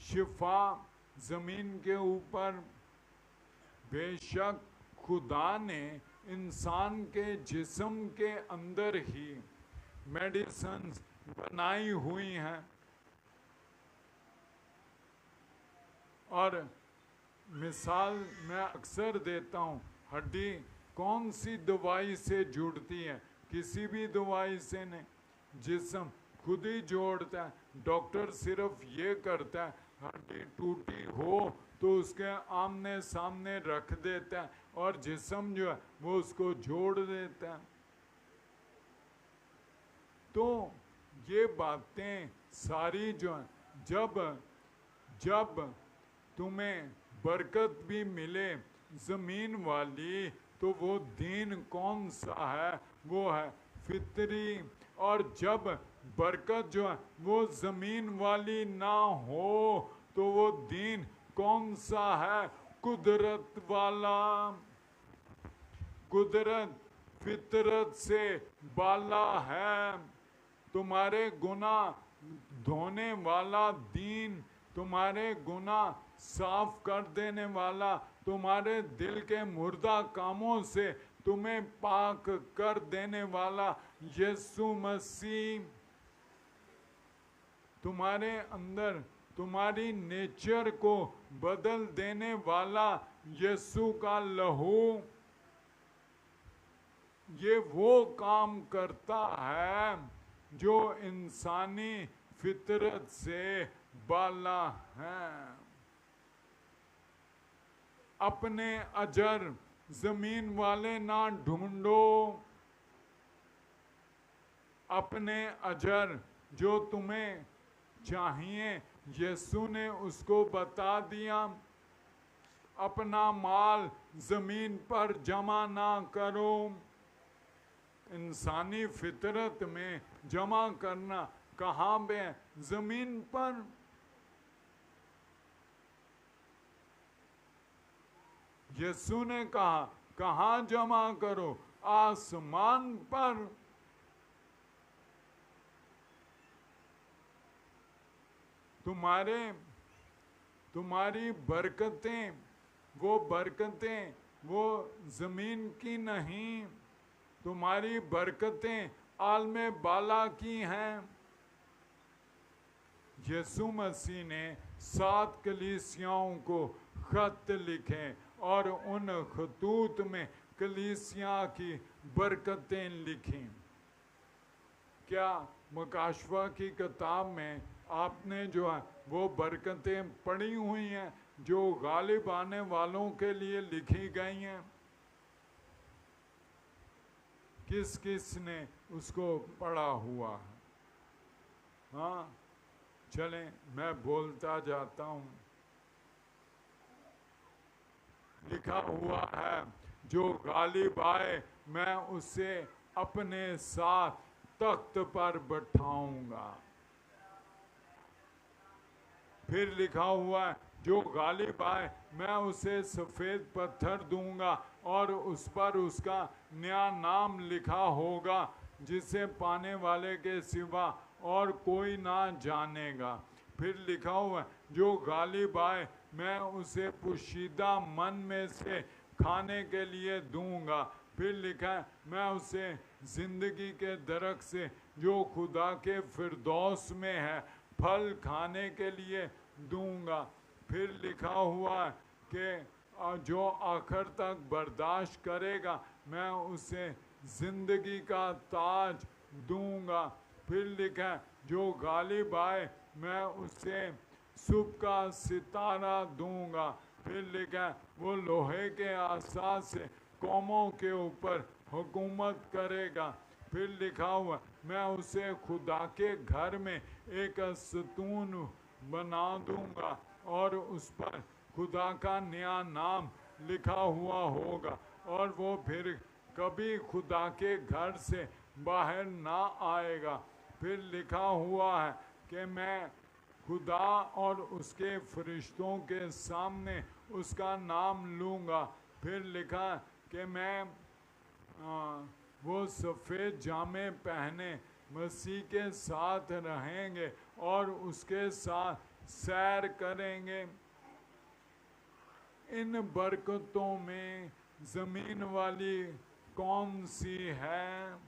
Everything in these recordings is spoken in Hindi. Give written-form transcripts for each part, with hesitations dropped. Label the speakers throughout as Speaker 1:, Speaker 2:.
Speaker 1: शिफा ज़मीन के ऊपर बेशक खुदा ने इंसान के जिस्म के अंदर ही मेडिसिन्स बनाई हुई हैं। और मिसाल मैं अक्सर देता हूँ, हड्डी कौन सी दवाई से जुड़ती है? किसी भी दवाई से नहीं, जिस्म खुद ही जोड़ता है। डॉक्टर सिर्फ ये करता है, हड्डी टूटी हो तो उसके आमने सामने रख देता है और जिस्म जो है वो उसको जोड़ देता है। तो ये बातें सारी जो हैं, जब तुम्हें बरकत भी मिले ज़मीन वाली, तो वो दीन कौन सा है? वो है फितरी। और जब बरकत जो है वो ज़मीन वाली ना हो तो वो दीन कौन सा है? कुदरत वाला। कुदरत फितरत से बाला है। तुम्हारे गुनाह धोने वाला दीन, तुम्हारे गुनाह साफ कर देने वाला, तुम्हारे दिल के मुर्दा कामों से तुम्हें पाक कर देने वाला यीशु मसीह, तुम्हारे अंदर तुम्हारी नेचर को बदल देने वाला यीशु का लहू, ये वो काम करता है जो इंसानी फितरत से बाला है। अपने अजर जमीन वाले ना ढूंढो, अपने अजर जो तुम्हें चाहिए यीशु ने उसको बता दिया। अपना माल जमीन पर जमा ना करो। इंसानी फितरत में जमा करना कहाँ पे? जमीन पर। यीशु ने कहा कहाँ जमा करो? आसमान पर। तुम्हारी बरकतें, वो बरकतें वो जमीन की नहीं, तुम्हारी बरकतें आलमे बाला की हैं। यीशु मसीह ने 7 कलीसियाओं को खत लिखे और उन खतूत में कलीसिया की बरकतें लिखी। क्या मुकाशवा की किताब में आपने जो है वो बरकतें पढ़ी हुई हैं जो गालिब आने वालों के लिए लिखी गई हैं? किस किस ने उसको पढ़ा हुआ है? हाँ, चलें मैं बोलता जाता हूँ। लिखा हुआ है, जो गालिब आए मैं उसे अपने साथ तख्त पर बैठाऊंगा। फिर लिखा हुआ है, जो गालिब आए मैं उसे सफ़ेद पत्थर दूंगा और उस पर उसका नया नाम लिखा होगा जिसे पाने वाले के सिवा और कोई ना जानेगा। फिर लिखा हुआ है, जो गालिब आए मैं उसे पोशीदा मन में से खाने के लिए दूंगा। फिर लिखा है, मैं उसे जिंदगी के दरख्त से जो खुदा के फिरदौस में है फल खाने के लिए दूंगा। फिर लिखा हुआ है कि जो आखिर तक बर्दाश्त करेगा मैं उसे जिंदगी का ताज दूंगा। फिर लिखा है, जो गालिब आए मैं उसे सुबह का सितारा दूंगा। फिर लिखा है, वो लोहे के आसा से कौमों के ऊपर हुकूमत करेगा। फिर लिखा हुआ, मैं उसे खुदा के घर में एक सतून बना दूंगा और उस पर खुदा का नया नाम लिखा हुआ होगा और वो फिर कभी खुदा के घर से बाहर ना आएगा। फिर लिखा हुआ है कि मैं खुदा और उसके फरिश्तों के सामने उसका नाम लूँगा। फिर लिखा कि मैं वो सफ़ेद जामे पहने मसीह के साथ रहेंगे और उसके साथ सैर करेंगे। इन बरकतों में जमीन वाली कौन सी है?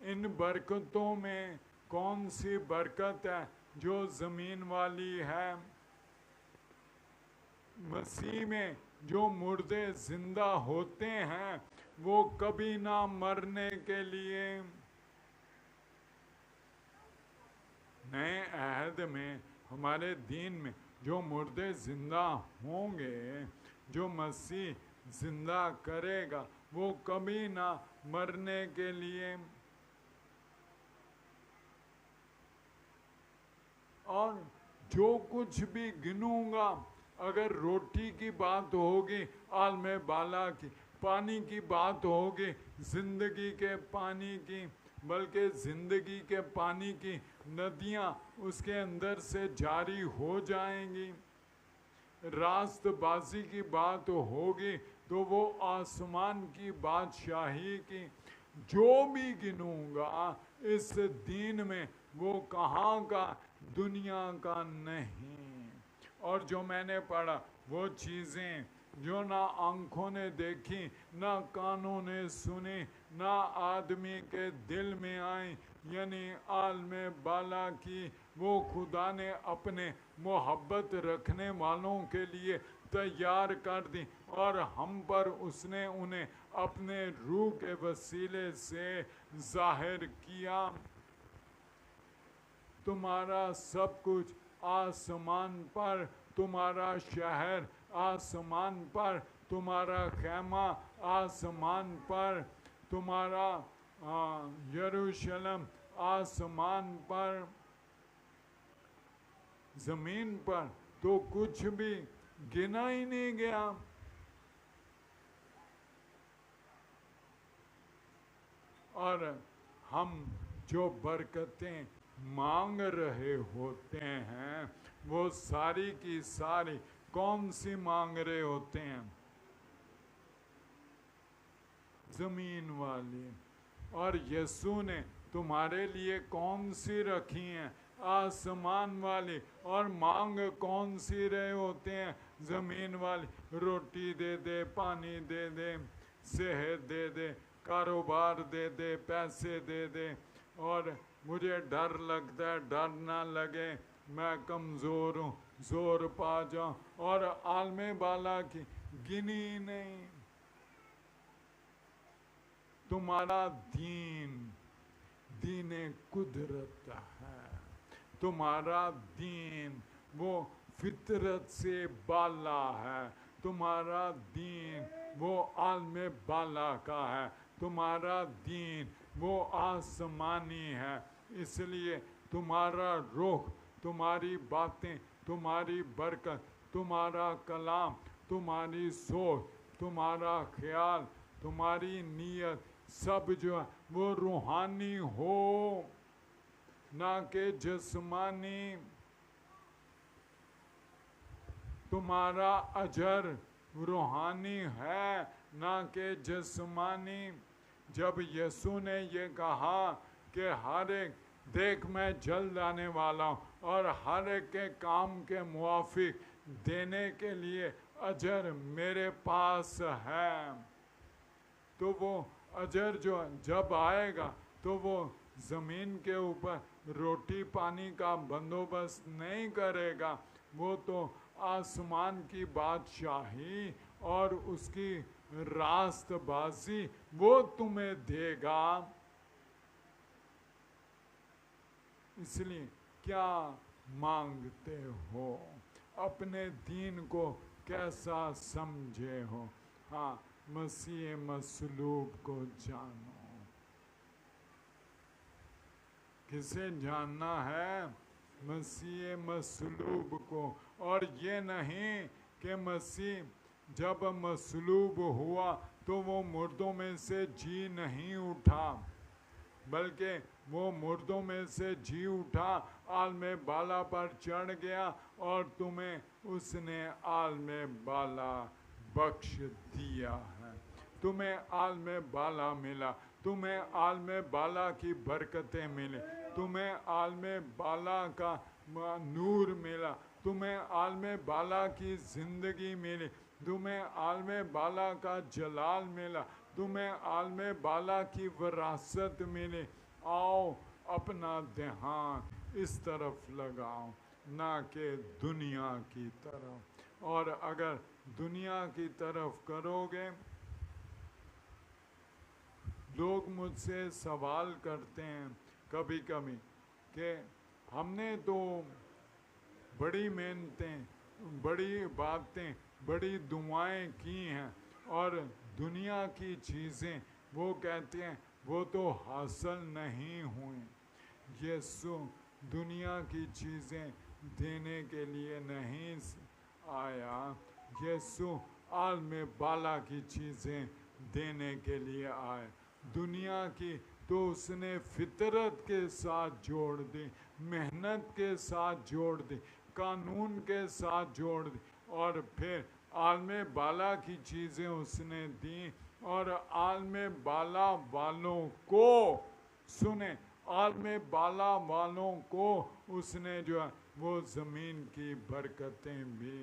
Speaker 1: इन बरकतों में कौन सी बरकत है जो जमीन वाली है? मसीह में जो मुर्दे जिंदा होते हैं वो कभी ना मरने के लिए। नए अहद में हमारे दीन में जो मुर्दे जिंदा होंगे, जो मसीह जिंदा करेगा, वो कभी ना मरने के लिए। और जो कुछ भी गिनूंगा, अगर रोटी की बात होगी आलमे बाला की, पानी की बात होगी जिंदगी के पानी की, बल्कि जिंदगी के पानी की नदियां उसके अंदर से जारी हो जाएंगी। रास्तबाजी की बात होगी तो वो आसमान की बादशाही की। जो भी गिनूंगा इस दीन में वो कहाँ का, दुनिया का नहीं। और जो मैंने पढ़ा वो चीज़ें जो ना आंखों ने देखी, ना कानों ने सुनी, ना आदमी के दिल में आई, यानी आलमे बाला की वो खुदा ने अपने मोहब्बत रखने वालों के लिए तैयार कर दी, और हम पर उसने उन्हें अपने रूह के वसीले से जाहिर किया। तुम्हारा सब कुछ आसमान पर, तुम्हारा शहर आसमान पर, तुम्हारा खैमा आसमान पर, तुम्हारा यरूशलेम आसमान पर। जमीन पर तो कुछ भी गिना ही नहीं गया। और हम जो बरकतें मांग रहे होते हैं वो सारी की सारी कौन सी मांग रहे होते हैं? जमीन वाली। और यीशु ने तुम्हारे लिए कौन सी रखी हैं? आसमान वाली। और मांग कौन सी रहे होते हैं? जमीन वाली। रोटी दे दे, पानी दे दे, सेहत दे दे, कारोबार दे दे, पैसे दे दे। और मुझे डर लगता है, डर ना लगे, मैं कमज़ोर हूँ, जोर पा जाऊँ। और आलमे बाला की गिनी नहीं। तुम्हारा दीन दीने कुदरत है। तुम्हारा दीन वो फितरत से बाला है। तुम्हारा दीन वो आलमे बाला का है। तुम्हारा दीन वो आसमानी है। इसलिए तुम्हारा रुख, तुम्हारी बातें, तुम्हारी बरकत, तुम्हारा कलाम, तुम्हारी सोच, तुम्हारा ख्याल, तुम्हारी नीयत, सब जो है वो रूहानी हो, ना के जिस्मानी। तुम्हारा अजर रूहानी है, ना के जिस्मानी। जब यीशु ने ये कहा कि हर एक, देख मैं जल्द आने वाला हूँ और हर एक के काम के मुआफिक देने के लिए अजर मेरे पास है, तो वो अजर जो जब आएगा तो वो ज़मीन के ऊपर रोटी पानी का बंदोबस्त नहीं करेगा, वो तो आसमान की बादशाही और उसकी रास्तबाजी वो तुम्हें देगा। इसलिए क्या मांगते हो? अपने दीन को कैसा समझे हो? हाँ, मसीह मसलूब को जानो। किसे जानना है? मसीह मसलूब को। और ये नहीं कि मसीह जब मसलूब हुआ तो वो मुर्दों में से जी नहीं उठा, बल्कि वो मुर्दों में से जी उठा, आलमे बाला पर चढ़ गया और तुम्हें उसने आलमे बाला बख्श दिया है। तुम्हें आलमे बाला मिला, तुम्हें आलमे बाला की बरकतें मिले, तुम्हें आलमे बाला का नूर मिला, तुम्हें आलमे बाला की जिंदगी मिली, तुम्हें आलमे बाला का जलाल मिला, तुम्हें आलमे बाला की विरासत मिली। आओ अपना ध्यान इस तरफ लगाओ, ना कि दुनिया की तरफ। और अगर दुनिया की तरफ करोगे, लोग मुझसे सवाल करते हैं कभी कभी कि हमने तो बड़ी मेहनतें, बड़ी बातें, बड़ी दुआएं की हैं और दुनिया की चीज़ें, वो कहते हैं वो तो हासिल नहीं हुई। यीशु दुनिया की चीज़ें देने के लिए नहीं आया, यीशु आलमे बाला की चीज़ें देने के लिए आए। दुनिया की तो उसने फितरत के साथ जोड़ दी, मेहनत के साथ जोड़ दी, कानून के साथ जोड़ दी, और फिर आलमे बाला की चीज़ें उसने दी। और आलमे बाला वालों को, सुने, आलमे बाला वालों को उसने जो है वो ज़मीन की बरकतें भी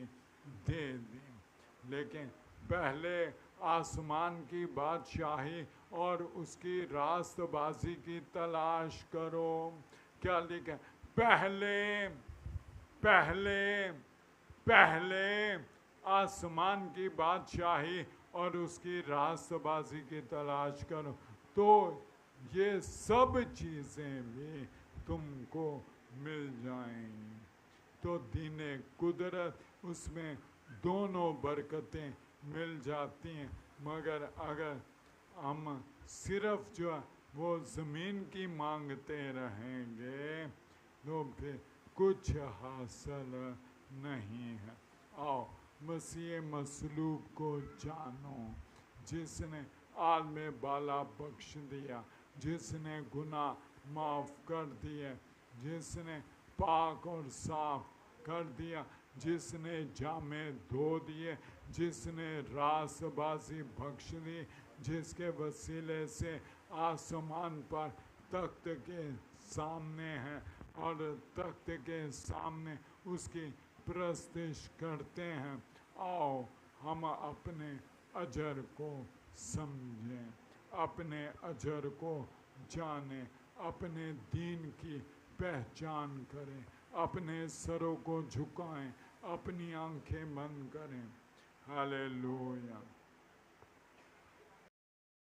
Speaker 1: दे दी। लेकिन पहले आसमान की बादशाही और उसकी रास्तबाजी की तलाश करो। क्या लिखा? पहले पहले पहले आसमान की बादशाही और उसकी रास्तबाजी की तलाश करो, तो ये सब चीज़ें भी तुमको मिल जाएंगी। तो दीने कुदरत, उसमें दोनों बरकतें मिल जाती हैं। मगर अगर हम सिर्फ जो है वो ज़मीन की मांगते रहेंगे तो फिर कुछ हासिल नहीं है। आओ मसीह मसलूब को जानो, जिसने आलमे बाला बख्श दिया, जिसने गुनाह माफ़ कर दिए, जिसने पाक और साफ कर दिया, जिसने जामे धो दिए, जिसने रासबाजी बख्श दी, जिसके वसीले से आसमान पर तख्त के सामने है और तख्त के सामने उसकी प्रस्तिश करते हैं। आओ हम अपने अजर को समझें, अपने अजर को जानें, अपने दीन की पहचान करें, अपने सरों को झुकाएं, अपनी आंखें बंद करें। हालेलुया।